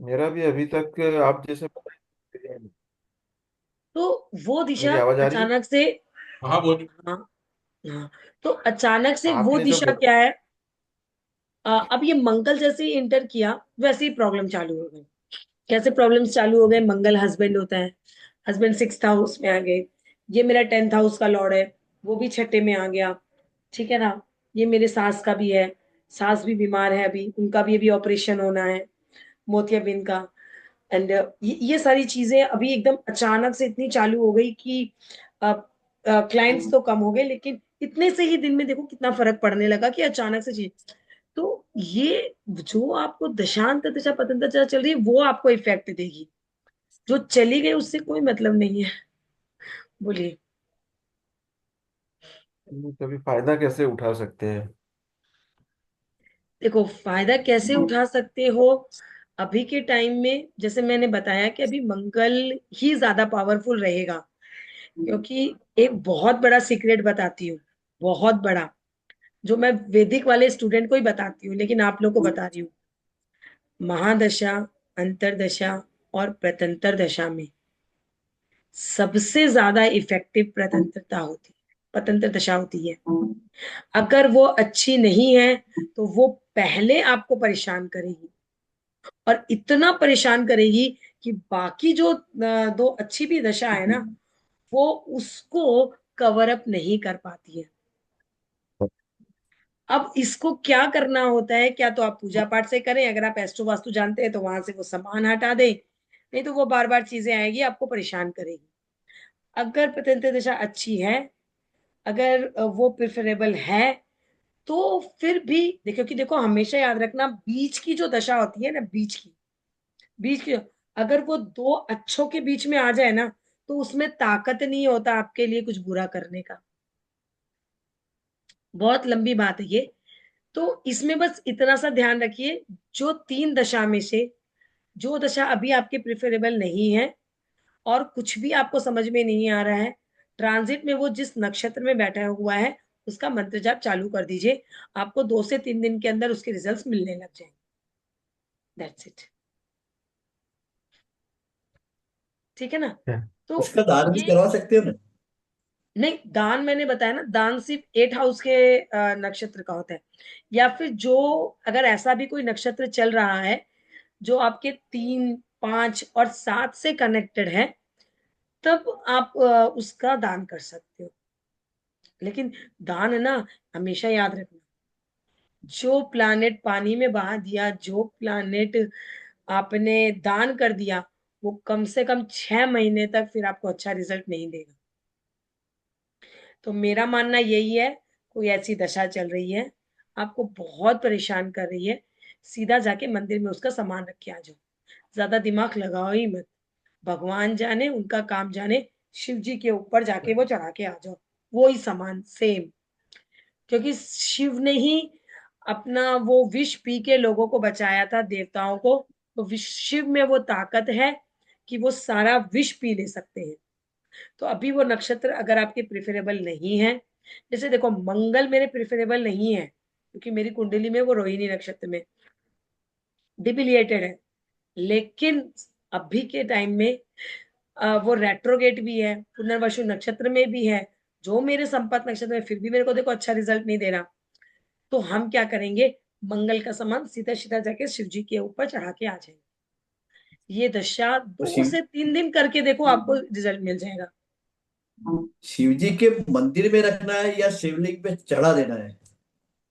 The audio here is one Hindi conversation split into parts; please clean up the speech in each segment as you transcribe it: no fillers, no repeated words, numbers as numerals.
मेरा भी अभी तक आप जैसे बताए। तो वो दिशा मेरी आवाज आ रही है? अचानक से, हाँ बोल। हाँ, हाँ, तो अचानक से वो आपने जो दिशा क्या है, अब ये मंगल जैसे ही इंटर किया वैसे ही प्रॉब्लम चालू हो गई। कैसे प्रॉब्लम्स चालू हो गए? मंगल हस्बैंड होता है, हस्बैंड 6th हाउस में आ गए, ये मेरा 10th हाउस का लॉर्ड है, वो भी छठे में आ गया, ठीक है ना। ये मेरे सास का भी है, सास भी बीमार है, अभी उनका भी अभी ऑपरेशन होना है, मोतियाबिंद का। एंड ये सारी चीजें अभी एकदम अचानक से इतनी चालू हो गई कि क्लाइंट्स तो कम हो गए, लेकिन इतने से ही दिन में देखो कितना फर्क पड़ने लगा कि अचानक से चीज। तो ये जो आपको दशांत दशा पतंत दशा चल रही है वो आपको इफेक्ट देगी, जो चली गई उससे कोई मतलब नहीं है। बोलिए। कभी फायदा कैसे उठा सकते हैं? देखो फायदा कैसे उठा सकते हो, अभी के टाइम में जैसे मैंने बताया कि अभी मंगल ही ज्यादा पावरफुल रहेगा, क्योंकि एक बहुत बड़ा सीक्रेट बताती हूँ, बहुत बड़ा, जो मैं वैदिक वाले स्टूडेंट को ही बताती हूँ लेकिन आप लोग को बता रही हूँ। महादशा, अंतरदशा और प्रतंतर दशा में सबसे ज्यादा इफेक्टिव प्रतंत्रता होती है, प्रतंत्र दशा होती है। अगर वो अच्छी नहीं है तो वो पहले आपको परेशान करेगी, और इतना परेशान करेगी कि बाकी जो दो अच्छी भी दशा है ना, वो उसको कवर अप नहीं कर पाती है। अब इसको क्या करना होता है, क्या तो आप पूजा पाठ से करें, अगर आप एस्ट्रो वास्तु जानते हैं तो वहां से वो सामान हटा दें, नहीं तो वो बार बार चीजें आएगी आपको परेशान करेगी। अगर प्रत्यंत्र दशा अच्छी है, अगर वो प्रिफरेबल है, तो फिर भी देखो कि देखो हमेशा याद रखना, बीच की जो दशा होती है ना, बीच की अगर वो दो अच्छों के बीच में आ जाए ना, तो उसमें ताकत नहीं होता आपके लिए कुछ बुरा करने का। बहुत लंबी बात है ये। तो इसमें बस इतना सा ध्यान रखिए, जो तीन दशा में से जो दशा अभी आपके प्रिफरेबल नहीं है और कुछ भी आपको समझ में नहीं आ रहा है, ट्रांजिट में वो जिस नक्षत्र में बैठा हुआ है उसका मंत्र जाप चालू कर दीजिए, आपको 2 से 3 दिन के अंदर उसके रिजल्ट्स मिलने लग जाएंगे। That's it. ठीक है ना। क्या? तो उसका दान भी ये, करवा सकते हो ना? नहीं दान मैंने बताया ना, दान सिर्फ 8 हाउस के नक्षत्र का होता है, या फिर जो, अगर ऐसा भी कोई नक्षत्र चल रहा है जो आपके 3, 5 और 7 से कनेक्टेड है, तब आप उसका दान कर सकते हो। लेकिन दान है ना, हमेशा याद रखना, जो प्लानेट पानी में बहा दिया, जो प्लानेट आपने दान कर दिया, वो कम से कम 6 महीने तक फिर आपको अच्छा रिजल्ट नहीं देगा। तो मेरा मानना यही है, कोई ऐसी दशा चल रही है, आपको बहुत परेशान कर रही है, सीधा जाके मंदिर में उसका सामान रख के आ जाओ, ज्यादा दिमाग लगाओ ही मत। भगवान जाने, उनका काम जाने, शिव जी के ऊपर जाके वो चढ़ा के आ जाओ, वो ही सामान सेम। क्योंकि शिव ने ही अपना वो विष पी के लोगों को बचाया था, देवताओं को। तो शिव में वो ताकत है कि वो सारा विष पी ले सकते हैं। तो अभी वो नक्षत्र अगर आपके प्रिफरेबल नहीं है, जैसे देखो मंगल मेरे प्रिफरेबल नहीं है क्योंकि मेरी कुंडली में वो रोहिणी नक्षत्र में डिबिलिएटेड है, लेकिन अभी के टाइम में वो रेट्रोगेट भी है, पुनर्वसु नक्षत्र में भी है, जो मेरे संपत नक्षत्र में, फिर भी मेरे को देखो अच्छा रिजल्ट नहीं दे रहा। तो हम क्या करेंगे, मंगल का सामान सीधा सीधा जाके शिव जी के ऊपर चढ़ा के आ जाएंगे। ये दशा तो 2 से 3 दिन करके देखो, आपको रिजल्ट मिल जाएगा। शिव जी के मंदिर में रखना है या शिवलिंग पे चढ़ा देना है?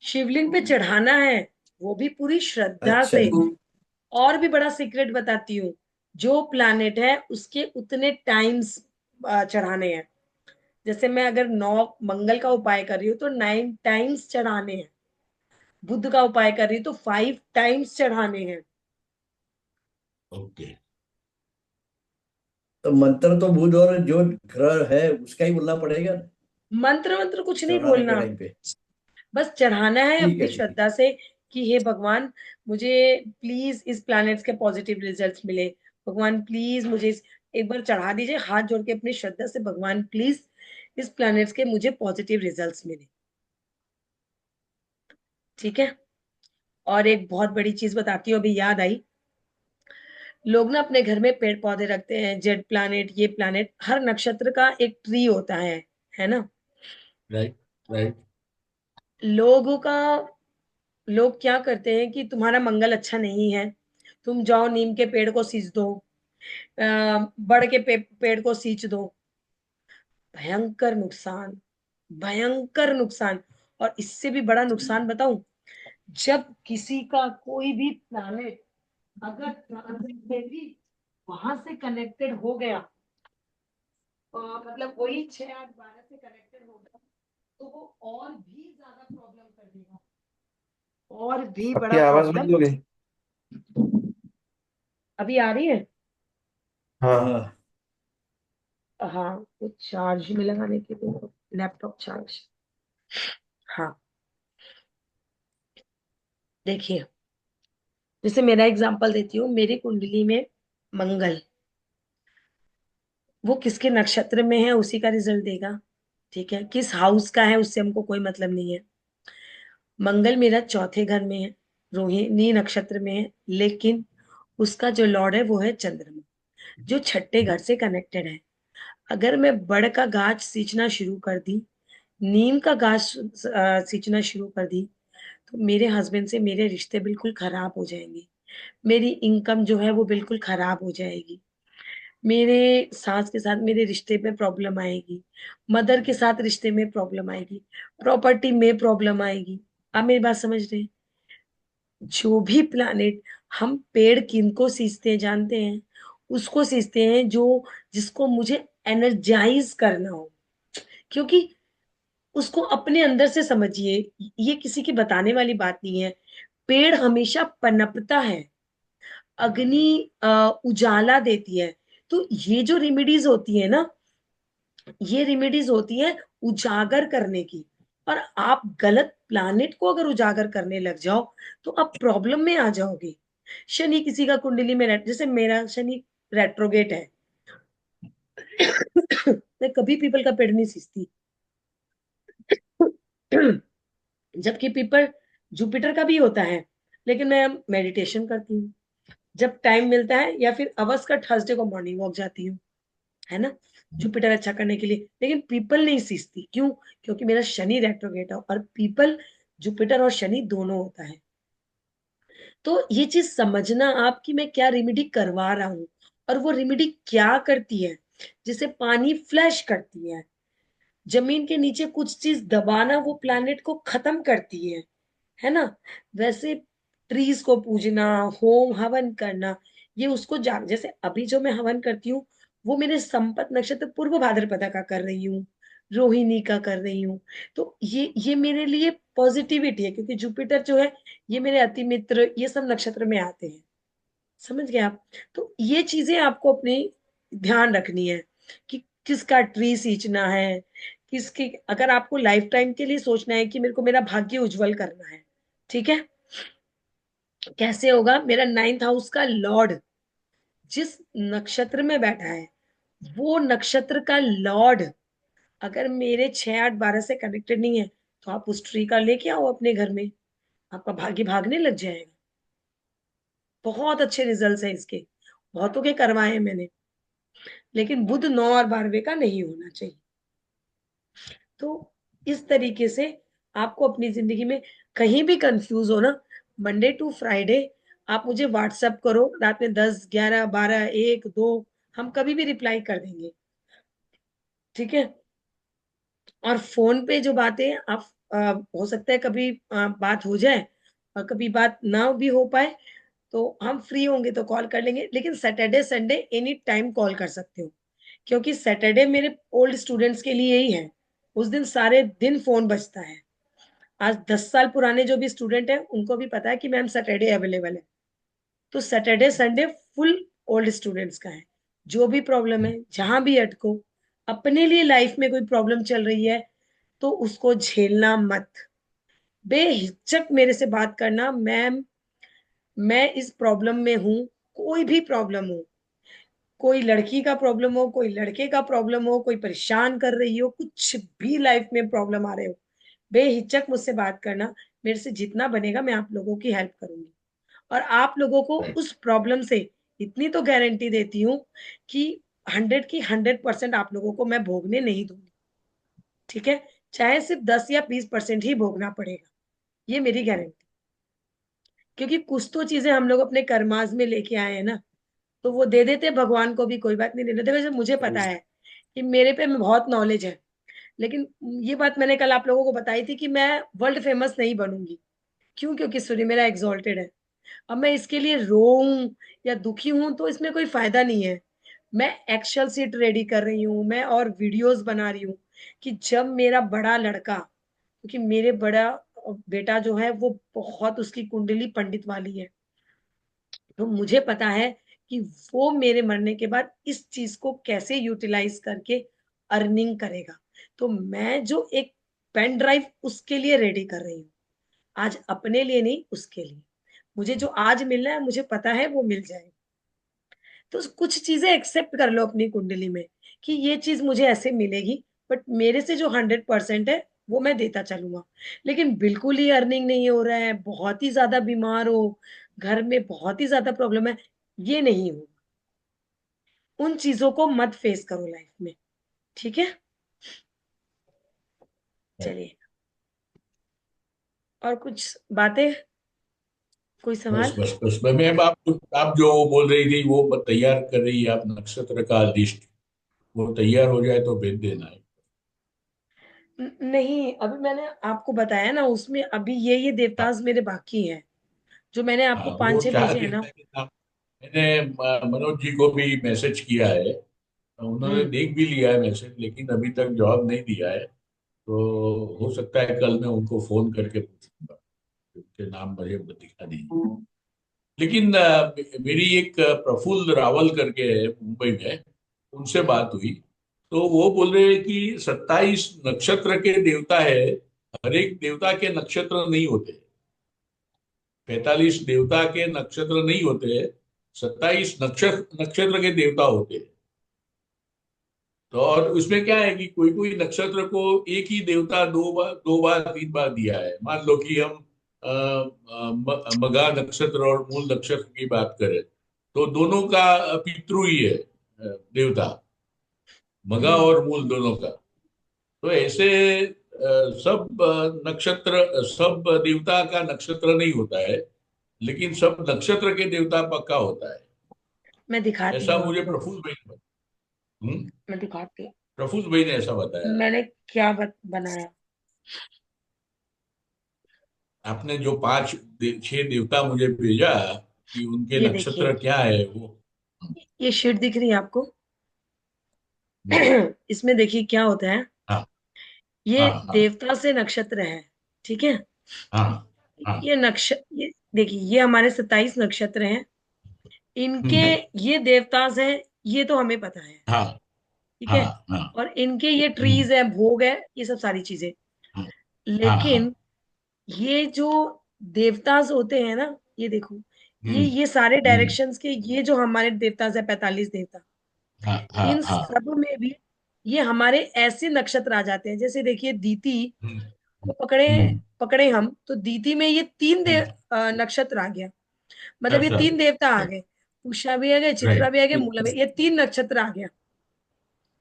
शिवलिंग पे चढ़ाना है, वो भी पूरी श्रद्धा अच्छा से। जी। और भी बड़ा सीक्रेट बताती हूँ, जो प्लानेट है उसके उतने टाइम्स चढ़ाने हैं। जैसे मैं अगर 9 मंगल का उपाय कर रही हूँ तो 9 टाइम्स चढ़ाने हैं, बुद्ध का उपाय कर रही हूँ तो 5 टाइम्स चढ़ाने हैं। ओके। तो मंत्र तो बुध और जो ग्रह है उसका ही बोलना पड़ेगा ना, मंत्र मंत्र कुछ नहीं चढ़ाने के बोलना, टाइम पे? बस चढ़ाना है ठीक अपनी है जी। श्रद्धा से कि हे भगवान, मुझे प्लीज इस प्लैनेट्स के पॉजिटिव रिजल्ट्स मिले। भगवान प्लीज मुझे एक बार चढ़ा दीजिए, हाथ जोड़ के अपनी श्रद्धा से, भगवान प्लीज इस प्लैनेट्स के मुझे पॉजिटिव रिजल्ट्स मिले। ठीक है। और एक बहुत बड़ी चीज बताती हूँ, अभी याद आई, लोग ना अपने घर में पेड़ पौधे रखते हैं, जेड प्लैनेट, ये प्लैनेट, हर नक्षत्र का एक ट्री होता है ना। Right, right. लोगों का लोग क्या करते हैं कि तुम्हारा मंगल अच्छा नहीं है, तुम जाओ नीम के पेड़ को सींच दो, बड़ के पेड़ को सींच दो। भयंकर नुकसान, भयंकर नुकसान। और इससे भी बड़ा नुकसान बताऊं, जब किसी का कोई भी प्लैनेट अगर ट्रांजिट में भी वहां से कनेक्टेड हो गया, मतलब वही 6 8 12 से कनेक्टेड हो गया, तो वो और भी ज्यादा प्रॉब्लम कर देगा, और भी आपकी बड़ा आवाज प्रॉब्लम। बंद हो गई। अभी आ रही है? हाँ। हाँ। हाँ, वो चार्ज में लगाने के लिए, लैपटॉप चार्ज। हाँ, देखिए, जैसे मेरा एग्जांपल देती हूँ, मेरी कुंडली में मंगल, वो किसके नक्षत्र में है उसी का रिजल्ट देगा। ठीक है, किस हाउस का है उससे हमको कोई मतलब नहीं है। मंगल मेरा चौथे घर में है, रोहिणी नक्षत्र में है, लेकिन उसका जो लॉर्ड है वो है चंद्रमा, जो छठे घर से कनेक्टेड है। अगर मैं बड़ का गाछ सींचना शुरू कर दी, नीम का गाछ सींचना शुरू कर दी, तो मेरे हस्बैंड से मेरे रिश्ते बिल्कुल खराब हो जाएंगे, मेरी इनकम जो है वो बिल्कुल खराब हो जाएगी, मेरे सास के साथ मेरे रिश्ते में प्रॉब्लम आएगी, मदर के साथ रिश्ते में प्रॉब्लम आएगी, प्रॉपर्टी में प्रॉब्लम आएगी। आप मेरी बात समझ रहे हैं? जो भी प्लानिट, हम पेड़ किनको सींचते हैं जानते हैं? उसको सींचते हैं जो, जिसको मुझे एनर्जाइज करना हो, क्योंकि उसको अपने अंदर से समझिए, ये किसी की बताने वाली बात नहीं है। पेड़ हमेशा पनपता है, अग्नि उजाला देती है। तो ये जो रेमेडीज होती है ना, ये रेमेडीज होती है उजागर करने की। और आप गलत प्लानिट को अगर उजागर करने लग जाओ, तो आप प्रॉब्लम में आ जाओगे। शनि किसी का कुंडली में जैसे मेरा शनि रेट्रोगेट है, मैं कभी पीपल का पेड़ नहीं सींचती। जबकि पीपल जुपिटर का भी होता है, लेकिन मैं मेडिटेशन करती हूँ जब टाइम मिलता है, या फिर अवर्स का थर्सडे को मॉर्निंग वॉक जाती हूँ, है ना, जुपिटर अच्छा करने के लिए। लेकिन पीपल नहीं सींचती, क्यों? क्योंकि मेरा शनि रेट्रोगेट है, और पीपल जुपिटर और शनि दोनों होता है। तो ये चीज समझना आप कि मैं क्या रेमेडी करवा रहा हूँ, और वो रेमेडी क्या करती है। जिसे पानी फ्लैश करती जमीन के नीचे कुछ चीज दबाना वो प्लैनेट को खत्म करती है ना। वैसे ट्रीज को पूजना, होम हवन करना, ये उसको जाग, जैसे अभी जो मैं हवन करती हूँ, वो मेरे संपत नक्षत्र पूर्व भाद्रपदा का कर रही हूँ, रोहिणी का कर रही हूँ। तो ये मेरे लिए पॉजिटिविटी है, क्योंकि जुपिटर जो है, ये मेरे अति मित्र, ये सब नक्षत्र में आते हैं। समझ गए आप? तो ये चीजें आपको अपनी ध्यान रखनी है कि किसका ट्री सींचना है, किसकी, अगर आपको लाइफ टाइम के लिए सोचना है कि मेरे को मेरा भाग्य उज्जवल करना है, ठीक है, कैसे होगा? मेरा 9th हाउस का लॉर्ड जिस नक्षत्र में बैठा है, वो नक्षत्र का लॉर्ड अगर मेरे 6 8 12 से कनेक्टेड नहीं है, तो आप उस ट्री का लेके आओ अपने घर में, आपका भाग्य भागने लग जाएगा। बहुत अच्छे रिजल्ट्स हैं इसके, बहुतों के करवाए हैं मैंने, लेकिन बुध 9 और 12वें का नहीं होना चाहिए। तो इस तरीके से आपको अपनी जिंदगी में कहीं भी कंफ्यूज हो ना, मंडे टू फ्राइडे आप मुझे व्हाट्सएप करो, रात में 10 11 12 1 2, हम कभी भी रिप्लाई कर देंगे, ठीक है। और फोन पे जो बातें आप, हो सकता है कभी बात हो जाए और कभी बात ना भी हो पाए, तो हम फ्री होंगे तो कॉल कर लेंगे, लेकिन Saturday Sunday any time call कर सकते हो, क्योंकि सैटरडे मेरे ओल्ड स्टूडेंट्स के लिए ही है। उस दिन सारे दिन फोन बजता है। आज 10 साल पुराने जो भी स्टूडेंट है, उनको भी पता है कि मैम सैटरडे अवेलेबल है। तो Saturday Sunday full old students का है। जो भी प्रॉब्लम है, जहां भी अटको, अपने लिए लाइफ में कोई प्रॉब्लम चल रही है, तो उसको झेलना मत, बेहिचक मेरे से बात करना, मैम मैं इस प्रॉब्लम में हूँ। कोई भी प्रॉब्लम हो, कोई लड़की का प्रॉब्लम हो, कोई लड़के का प्रॉब्लम हो, कोई परेशान कर रही हो, कुछ भी लाइफ में प्रॉब्लम आ रहे हो, बेहिचक मुझसे बात करना। मेरे से जितना बनेगा मैं आप लोगों की हेल्प करूंगी, और आप लोगों को उस प्रॉब्लम से इतनी तो गारंटी देती हूँ कि 100 की 100% आप लोगों को मैं भोगने नहीं दूंगी, ठीक है? चाहे सिर्फ 10 या 20% ही भोगना पड़ेगा, ये मेरी गारंटी। क्योंकि कुछ तो चीजें हम लोग अपने कर्माज में लेके आए हैं ना, तो वो दे देते भगवान को भी, कोई बात नहीं, दे देते। वैसे मुझे पता है कि मेरे पे बहुत नॉलेज है, लेकिन ये बात मैंने कल आप लोगों को बताई थी कि मैं वर्ल्ड फेमस नहीं बनूंगी। क्यों? क्योंकि सूर्य मेरा एग्जॉल्टेड है। अब मैं इसके लिए रोऊं या दुखी हूं तो इसमें कोई फायदा नहीं है। मैं एक्सेल शीट रेडी कर रही हूँ, मैं और वीडियोस बना रही हूँ कि जब मेरा बड़ा लड़का, क्योंकि मेरे बड़ा बेटा जो है वो बहुत, उसकी कुंडली पंडित वाली है, तो मुझे पता है कि वो मेरे मरने के बाद इस चीज को कैसे यूटिलाइज करके अर्निंग करेगा। तो मैं जो एक पेन ड्राइव उसके लिए रेडी कर रही हूँ, आज अपने लिए नहीं, उसके लिए। मुझे जो आज मिलना है मुझे पता है वो मिल जाएगा। तो कुछ चीजें एक्सेप्ट कर लो अपनी कुंडली में कि ये चीज मुझे ऐसे मिलेगी, बट मेरे से जो 100% है वो मैं देता चलूंगा। लेकिन बिल्कुल ही अर्निंग नहीं हो रहा है, बहुत ही ज्यादा बीमार हो, घर में बहुत ही ज्यादा प्रॉब्लम है, ये नहीं हो। उन चीजों को मत फेस करो लाइफ में, ठीक है? चलिए, और कुछ बातें, कोई बस सवाल? बस बस मैम, आप जो बोल रही थी वो तैयार कर रही है आप नक्षत्र का लिस्ट, वो तैयार हो जाए तो भेज देना है। नहीं, अभी मैंने आपको बताया ना, उसमें अभी ये हाँ देवताज मेरे बाकी हैं, जो मैंने आपको हाँ, वो 5-6 चाह भेजे हैं के ना। मैंने मनोज जी को भी मैसेज किया है, उन्होंने हम्म। देख भी लिया है मैसेज, लेकिन अभी तक जवाब नहीं दिया है। तो हो सकता है कल मैं उनको फोन करके पूछूंगा, उनके नाम मुझे दिखा दीजिए। लेकिन मेरी एक प्रफुल्ल रावल करके है मुंबई में, उनसे बात हुई, तो वो बोल रहे हैं कि 27 नक्षत्र के देवता है, हर एक देवता के नक्षत्र नहीं होते, 45 देवता के नक्षत्र नहीं होते, 27 नक्षत्र नक्षत्र के देवता होते हैं। तो और उसमें क्या है कि कोई कोई नक्षत्र को एक ही देवता दो बार 3 बार दिया है। मान लो कि हम मघा नक्षत्र और मूल नक्षत्र की बात करें, तो दोनों का पितृ ही है, देवता, मघा हम्म। और मूल दोनों का। तो ऐसे सब नक्षत्र, सब देवता का नक्षत्र नहीं होता है, लेकिन सब नक्षत्र के देवता पक्का होता है। मैं दिखाती ऐसा हूँ मुझे आपको। प्रफुल्ल भाई ने मैं दिखाती हूँ प्रफुल्ल भाई ने ऐसा बताया। मैंने क्या बनाया। आपने जो 6 देवता मुझे भेजा कि उनके ये नक्षत्र देखिए, क्या है वो। ये शीट दिख रही है आपको? हम्म, इसमें देखिए क्या होता है। हाँ ये हाँ हाँ देवता से नक्षत्र है, ठीक है? हाँ हाँ। ये देखिए, ये हमारे 27 नक्षत्र हैं। इनके हम्म, ये देवतास हैं, ये तो हमें पता है, हाँ ठीक हाँ है? हाँ। और इनके ये हम्म, ट्रीज है, भोग है, ये सब सारी चीजें। हाँ हाँ हाँ। लेकिन ये जो देवतास होते हैं ना, ये देखो, हम्म ये सारे हम्म, डायरेक्शंस के, ये जो हमारे देवतास है, 45 देवता, हाँ हाँ इन हाँ। सब में भी ये हमारे ऐसे नक्षत्र आ जाते हैं। जैसे देखिए दीति हम्म को पकड़े, हम्म पकड़े हम तो दीति में ये हम्म, नक्षत्र आ गया, मतलब ये अच्छा, 3 देवता आ गए। उषा भी आ गए, चित्रा राइट भी आ गए, मूला भी, ये 3 नक्षत्र आ गया।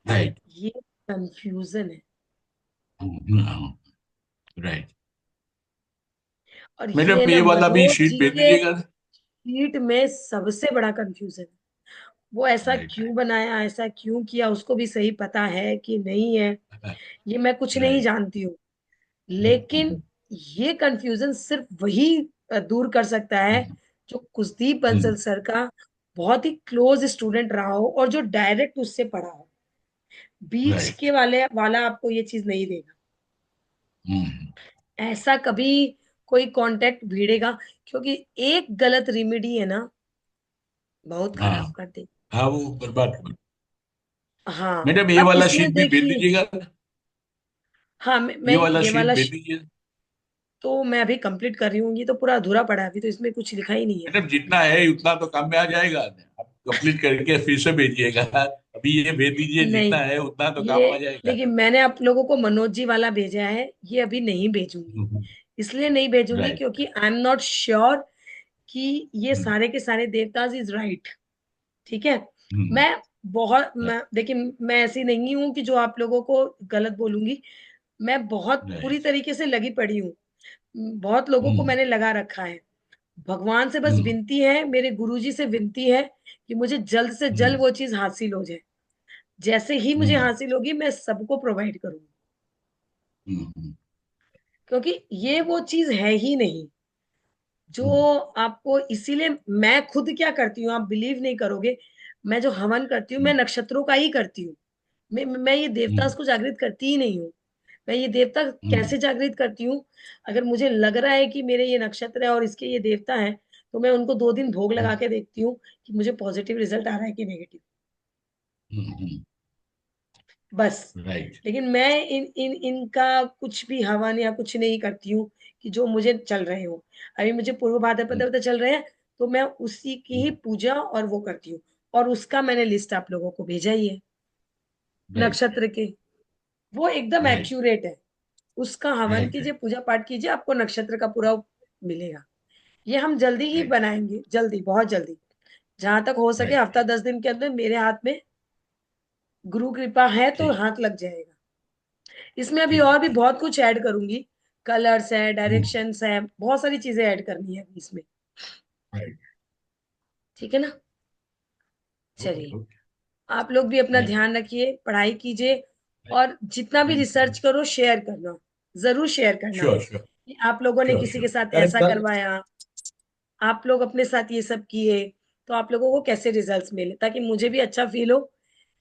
राइट। ये कंफ्यूजन है, राइट। और ये मैडम ना ये वाला भी मनोज शीट जी भेज के दीजिएगा। शीट में सबसे बड़ा कंफ्यूजन है। वो ऐसा राइट क्यों बनाया, ऐसा क्यों किया, उसको भी सही पता है कि नहीं है, ये मैं कुछ नहीं राइट। जानती हूँ। लेकिन ये कंफ्यूजन सिर्फ वही दूर कर सकता है जो कुलदीप बंसल सर का बहुत ही क्लोज स्टूडेंट रहा हो और जो डायरेक्ट उससे पढ़ा हो। बीच राइट। के वाला आपको ये चीज नहीं देगा। ऐसा कभी कोई कांटेक्ट भिड़ेगा, क्योंकि एक गलत रेमेडी है ना, बहुत खराब हाँ कर दे। हाँ, वो बर्बाद। हाँ, मैडम ये अब वाला इसमें शीट भी भेज देखिए, दीजिएगा। हाँ, मैं ये वाला ये शीट वाला भेज दीजिए। तो मैं अभी कंप्लीट कर रही हूँ, ये तो पूरा अधूरा पड़ा है, अभी तो इसमें कुछ लिखा ही नहीं है। मैडम जितना है उतना तो काम में आ जाएगा, आप कंप्लीट करके फिर से भेजिएगा। अभी ये भेज दीजिए, जितना नहीं, है उतना तो काम ये में आ जाएगा। देखिए, मैंने आप लोगों को मनोज जी वाला भेजा है, ये अभी नहीं भेजूंगी। इसलिए नहीं भेजूंगी राइट। क्योंकि आई एम नॉट श्योर कि ये सारे के सारे देवताज इज राइट। ठीक है। हम्म, मैं बहुत right, मैं देखिए, मैं ऐसी नहीं हूँ कि जो आप लोगों को गलत बोलूंगी। मैं बहुत पूरी right, तरीके से लगी पड़ी हूँ। बहुत लोगों को हम्म, मैंने लगा रखा है। भगवान से बस हम्म, विनती है, मेरे गुरुजी से विनती है कि मुझे जल्द से जल्द हम्म, वो चीज़ हासिल हो जाए। जैसे ही मुझे हम्म, हासिल होगी मैं सबको प्रोवाइड करूँगी, हम्म, क्योंकि ये वो चीज़ है ही नहीं, जो हम्म, आपको इसीलिए मैं खुद क्या करती हूँ, आप बिलीव नहीं करोगे, मैं जो हवन करती हूँ, मैं हम्म, नक्षत्रों का ही करती हूँ। मैं ये देवता हम्म, को जागृत करती ही नहीं हूँ। मैं ये देवता हम्म, कैसे जागृत करती हूँ, अगर मुझे लग रहा है कि मेरे ये नक्षत्र है और इसके ये देवता हैं, तो मैं उनको 2 दिन भोग लगा के देखती हूँ कि मुझे पॉजिटिव रिजल्ट आ रहा है कि नेगेटिव, बस। राइट, लेकिन मैं इनका कुछ भी हवन या कुछ नहीं करती हूँ कि जो मुझे चल रहे हों। अभी मुझे पूर्व भाद्रपद चल रहे हैं, तो मैं उसी की ही पूजा और वो करती हूँ, और उसका मैंने लिस्ट आप लोगों को भेजा ही है, राइट, नक्षत्र के। वो एकदम राइट, एक्यूरेट है। उसका हवन राइट, कीजिए, पूजा पाठ कीजिए, आपको नक्षत्र का पूरा मिलेगा। ये हम जल्दी ही राइट, बनाएँगे, जल्दी, बहुत जल्दी। जहाँ तक हो सके राइट, हफ्ता 10 दिन के अंदर मेरे हाथ में गुरु कृपा है तो ठीक, हाथ लग जाएगा। इसमें अभी ठीक है, और भी ठीक, बहुत कुछ ऐड करूँगी, कलर्स है, हम्म, डायरेक्शंस है, बहुत सारी चीज़ें ऐड करनी है अभी इसमें, राइट, ठीक है ना? ओके, चलिए, ओके, आप लोग भी अपना राइट, ध्यान रखिए, पढ़ाई कीजिए, राइट, और जितना भी थैंक यू, रिसर्च करो शेयर करना, ज़रूर शेयर करना श्योर, श्योर, कि आप लोगों ने श्योर, किसी के श्योर, साथ अरे ऐसा कल करवाया, आप लोग अपने साथ ये सब किए, तो आप लोगों को कैसे रिजल्ट्स मिले, ताकि मुझे भी अच्छा फ़ील हो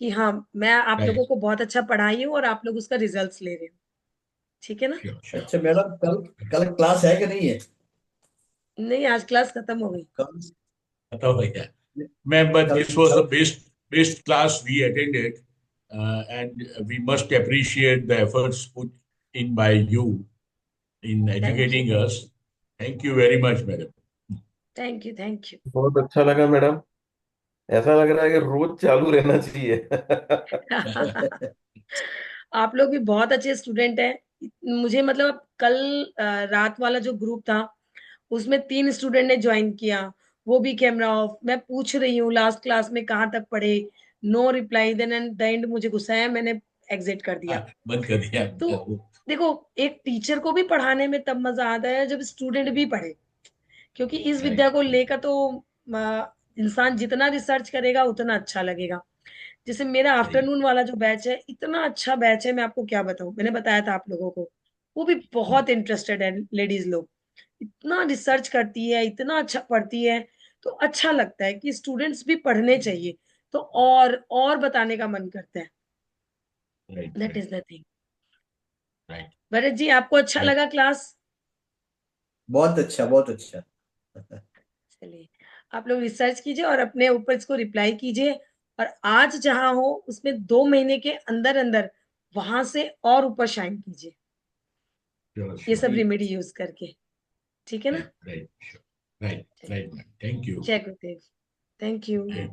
कि हाँ, मैं आप लोगों राइट, को बहुत अच्छा पढ़ाई हूँ और आप लोग उसका रिजल्ट्स ले रहे हो। ठीक है ना? श्योर, श्योर, अच्छा मैडम, कल कल क्लास है कि नहीं है? नहीं, आज क्लास खत्म हो गई। कल बताओ भैया, मैं, but कल this was the कल best class we attended, and we must appreciate the efforts put in by you in thank you, educating us. Thank you very much, madam. Thank you, thank you. बहुत अच्छा लगा मैडम। ऐसा लग रहा है कि रोज चालू रहना चाहिए। आप लोग भी बहुत अच्छे स्टूडेंट हैं। मुझे मतलब कल रात वाला जो ग्रुप था, उसमें 3 स्टूडेंट ने जॉइन किया, वो भी कैमरा ऑफ। मैं पूछ रही हूँ लास्ट क्लास में कहाँ तक पढ़े, no reply, then at the end मुझे गुस्सा आया, मैंने एग्जिट कर दिया। बंद कर दिया तो देखो, एक टीचर को भी पढ़ाने में तब मजा आता है जब स्टूडेंट भी पढ़े, क्योंकि इस विद्या राइट, को राइट, लेकर तो इंसान जितना रिसर्च करेगा उतना अच्छा लगेगा। जैसे मेरा सही, आफ्टरनून वाला जो बैच है, इतना अच्छा बैच है, मैं आपको क्या बताऊं, मैंने बताया था आप लोगों को, वो भी बहुत इंटरेस्टेड है लेडीज लोग, इतना रिसर्च करती है, इतना अच्छा पढ़ती है, तो अच्छा लगता है कि स्टूडेंट्स भी पढ़ने चाहिए, तो और बताने का मन करता है। Right, that right, is the thing. Right, Bharat ji, आपको अच्छा राइट, लगा क्लास? बहुत अच्छा, बहुत अच्छा। चलिए, आप लोग रिसर्च कीजिए और अपने ऊपर इसको रिप्लाई कीजिए, और आज जहाँ हो उसमें 2 महीने के अंदर-अंदर वहाँ से और ऊपर शाइन कीजिए, श्योर, ये श्योर, सब ठीक रेमेडी यूज़ करके, ठीक है ना? राइट, राइट, श्योर, राइट, चलिए, राइट, मैम, थैंक यू, जय गुरुदेव। Thank you. जय